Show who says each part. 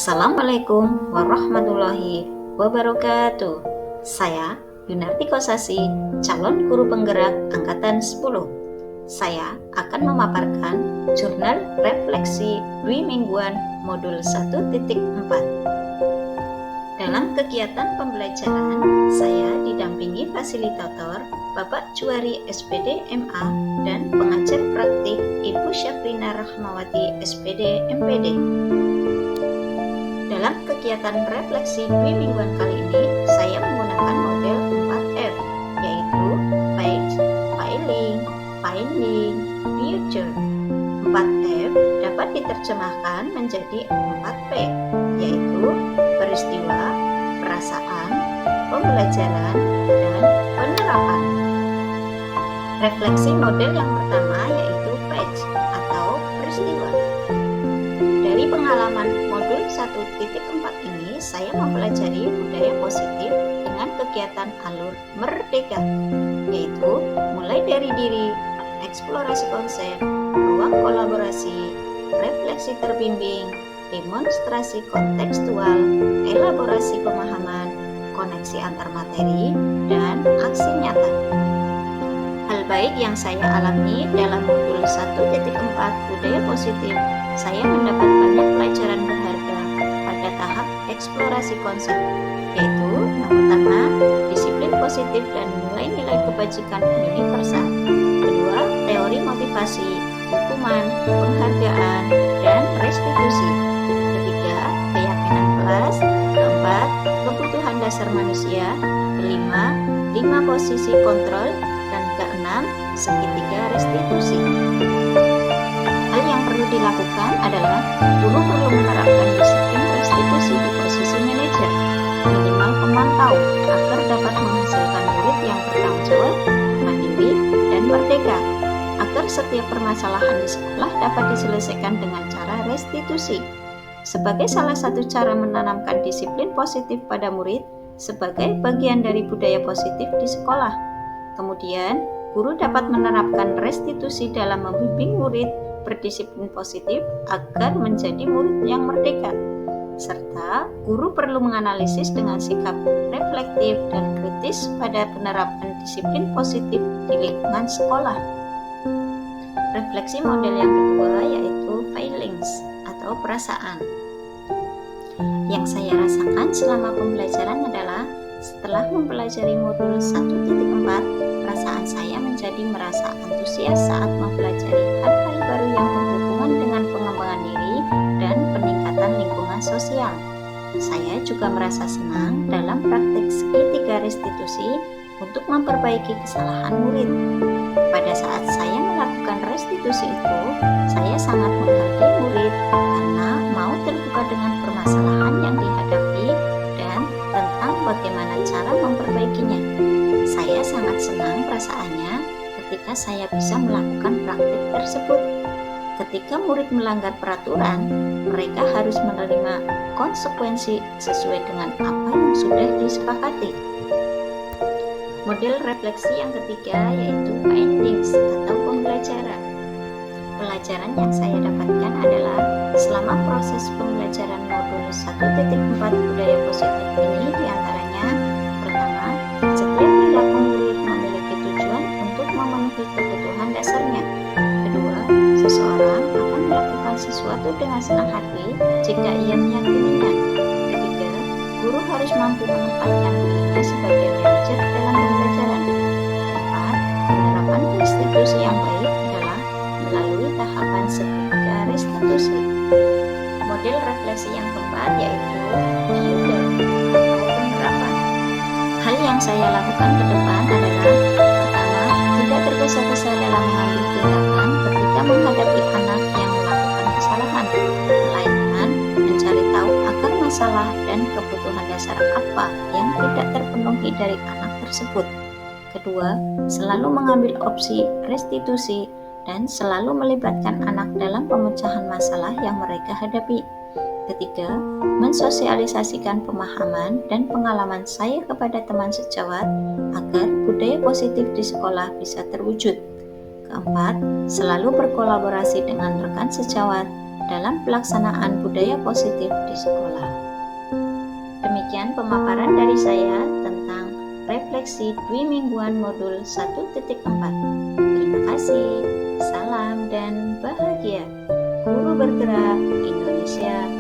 Speaker 1: Assalamualaikum warahmatullahi wabarakatuh. Saya Yunarti Kosasi, calon guru penggerak angkatan 10. Saya akan memaparkan jurnal refleksi dwi mingguan modul 1.4. Dalam kegiatan pembelajaran, saya didampingi fasilitator Bapak Juwari SPD MA dan pengajar praktik Ibu Syafrina Rahmawati SPD MPD. Dalam kegiatan refleksi dwi mingguan kali ini, saya menggunakan model 4F, yaitu Page, Filing, Finding, Future. 4F dapat diterjemahkan menjadi 4P, yaitu peristiwa, perasaan, pembelajaran, dan penerapan. Refleksi model yang pertama yaitu Page atau peristiwa. Dari pengalaman modul 1.4 ini, saya mempelajari budaya positif dengan kegiatan alur merdeka, yaitu mulai dari diri, eksplorasi konsep, ruang kolaborasi, refleksi terbimbing, demonstrasi kontekstual, elaborasi pemahaman, koneksi antar materi, dan aksi nyata. Hal baik yang saya alami dalam modul 1.4 budaya positif, saya mendapat banyak pelajaran berharga pada tahap eksplorasi konsep, yaitu yang pertama, disiplin positif dan nilai-nilai kebajikan universal. Kedua, teori motivasi, hukuman, penghargaan, dan restitusi. Ketiga, keyakinan kelas. Keempat, kebutuhan dasar manusia. Kelima, 5 posisi kontrol. Dan keenam, segitiga restitusi. Hal yang perlu dilakukan adalah guru perlu menerapkan disiplin restitusi di posisi manajer, minimal pemantau, agar dapat menghasilkan murid yang bertanggung jawab, mandiri, dan merdeka, agar setiap permasalahan di sekolah dapat diselesaikan dengan cara restitusi. Sebagai salah satu cara menanamkan disiplin positif pada murid, sebagai bagian dari budaya positif di sekolah. Kemudian, guru dapat menerapkan restitusi dalam membimbing murid berdisiplin positif agar menjadi murid yang merdeka. Serta, guru perlu menganalisis dengan sikap reflektif dan kritis pada penerapan disiplin positif di lingkungan sekolah. Refleksi model yang kedua yaitu feelings atau perasaan. Yang saya rasakan selama pembelajaran adalah setelah mempelajari modul 1.4, perasaan saya menjadi merasa antusias saat mempelajari hal-hal baru yang berhubungan dengan pengembangan diri dan peningkatan lingkungan sosial. Saya juga merasa senang dalam praktik segitiga restitusi untuk memperbaiki kesalahan murid. Pada saat saya melakukan restitusi itu, saya sangat menghargai murid karena mau terbuka dengan permasalahan yang dihadapi dan tentang bagaimana cara memperbaikinya. Saya sangat senang perasaannya ketika saya bisa melakukan praktik tersebut. Ketika murid melanggar peraturan, mereka harus menerima konsekuensi sesuai dengan apa yang sudah disepakati. Model refleksi yang ketiga yaitu findings atau pembelajaran. Pelajaran yang saya dapatkan adalah selama proses pembelajaran modul 1.4 budaya positif ini diantaranya, pertama, setiap perilaku murid memiliki tujuan untuk memenuhi kebutuhan dasarnya. Kedua, seseorang akan melakukan sesuatu dengan senang hati jika ia meyakininya. Ketiga, guru harus mampu menempatkan dirinya sebagai manajer dalam pembelajaran. Keempat, penerapan restitusi yang baik adalah melalui tahapan segitiga restitusi. Model refleksi yang keempat yaitu future atau penerapan. Hal yang saya lakukan ke depan adalah, pertama, tidak tergesa-gesa dalam mengambil tindakan ketika menghadapi anak yang melakukan kesalahan, melainkan mencari tahu akar masalah dan kebutuhan dasar apa yang tidak terpenuhi dari anak tersebut. Kedua, selalu mengambil opsi restitusi dan selalu melibatkan anak dalam pemecahan masalah yang mereka hadapi. Ketiga, mensosialisasikan pemahaman dan pengalaman saya kepada teman sejawat agar budaya positif di sekolah bisa terwujud. Keempat, selalu berkolaborasi dengan rekan sejawat dalam pelaksanaan budaya positif di sekolah. Demikian pemaparan dari saya tentang refleksi Dwi Mingguan modul 1.4. Terima kasih, salam dan bahagia. Guru bergerak Indonesia